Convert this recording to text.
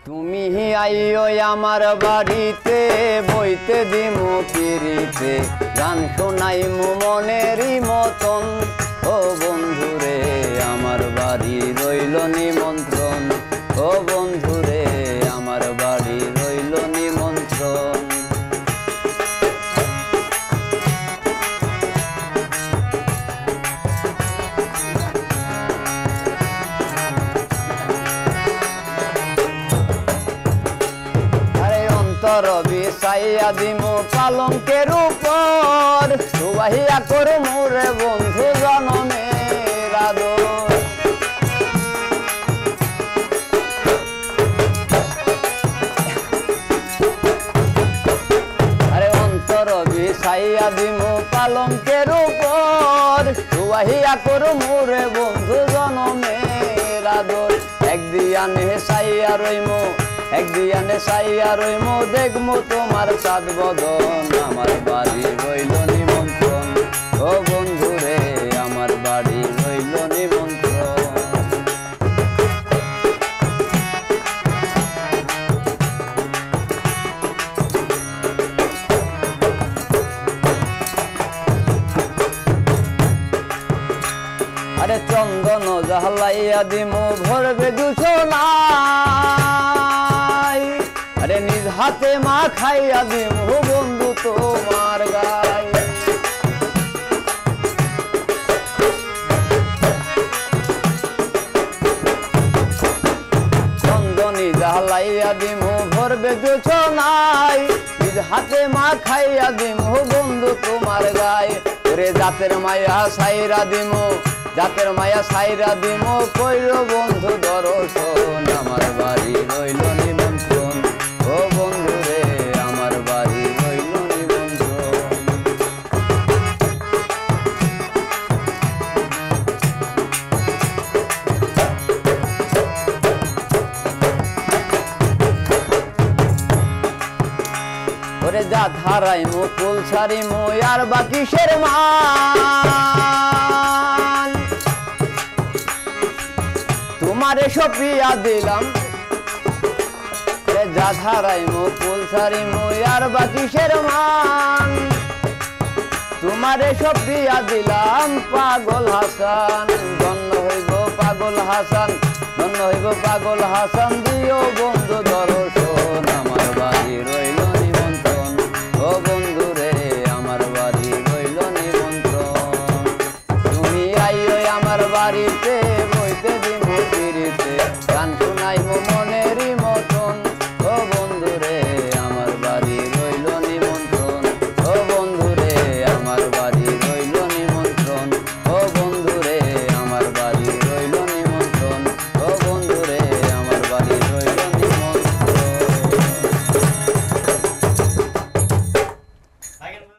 তুমি আইও আমার বাড়িতে বইতে দিমু পিরিতে গান শোনাইমু মনেরই মতন। ও বন্ধুরে আমার বাড়ি রইল নিমন্ত্রণ, ও বন্ধুরে আমার বাড়ি রইল নিমন্ত্রণ। রবি সাইয়া দিমু পালঙ্কের উপর, সুবাহিয়া করমু রে বন্ধু জনমের আদর। আরে অন্তর বিছাইয়া দিমু পালঙ্কের উপর, সুবাহিয়া করমু রে বন্ধু জনমের আদর। একদিয়ানে সাইয়া রইমু, একদিয়ানে সাইয়া রইমু, দেখমু তোমার চাঁদ বদন। আমার বাড়ি রইল নিমন্ত্রণ, ও বন্ধুরে আমার বাড়ি রইল নিমন্ত্রণ। আরে চন্দন জ্বালাইয়া দিমু ভরবে দুছনা, আরে নিজ হাতে মা খাইয়া দিমু বন্ধু তোমার গায়। চন্দনী জ্বালাইয়া দিমু ভরবে দুছনাই, নিজ হাতে মা খাইয়া দিমু বন্ধু তোমার গায়। ওরে জাতের মায়া সাইরা দিমু, জাতের মায়া সাইরা দিমু, কইল বন্ধু দর্শন। আমার বাড়ি রইল নিমন্ত্রণ, ও বন্ধুরে আমার বাড়ি রইল নিমন্ত্রণ। ওরে যা ধারাইমু ফুল ছাড়িমু আর বাকি সের মান, তোমারে সপিয়া দিলাম। যা ধারাইমু ফুল ছাড়িমু আর বাকি সের মান, তোমারে সপিয়া দিলাম পাগল হাসান। ধন্য হইব পাগল হাসান, ধন্য হইব পাগল হাসান, দিও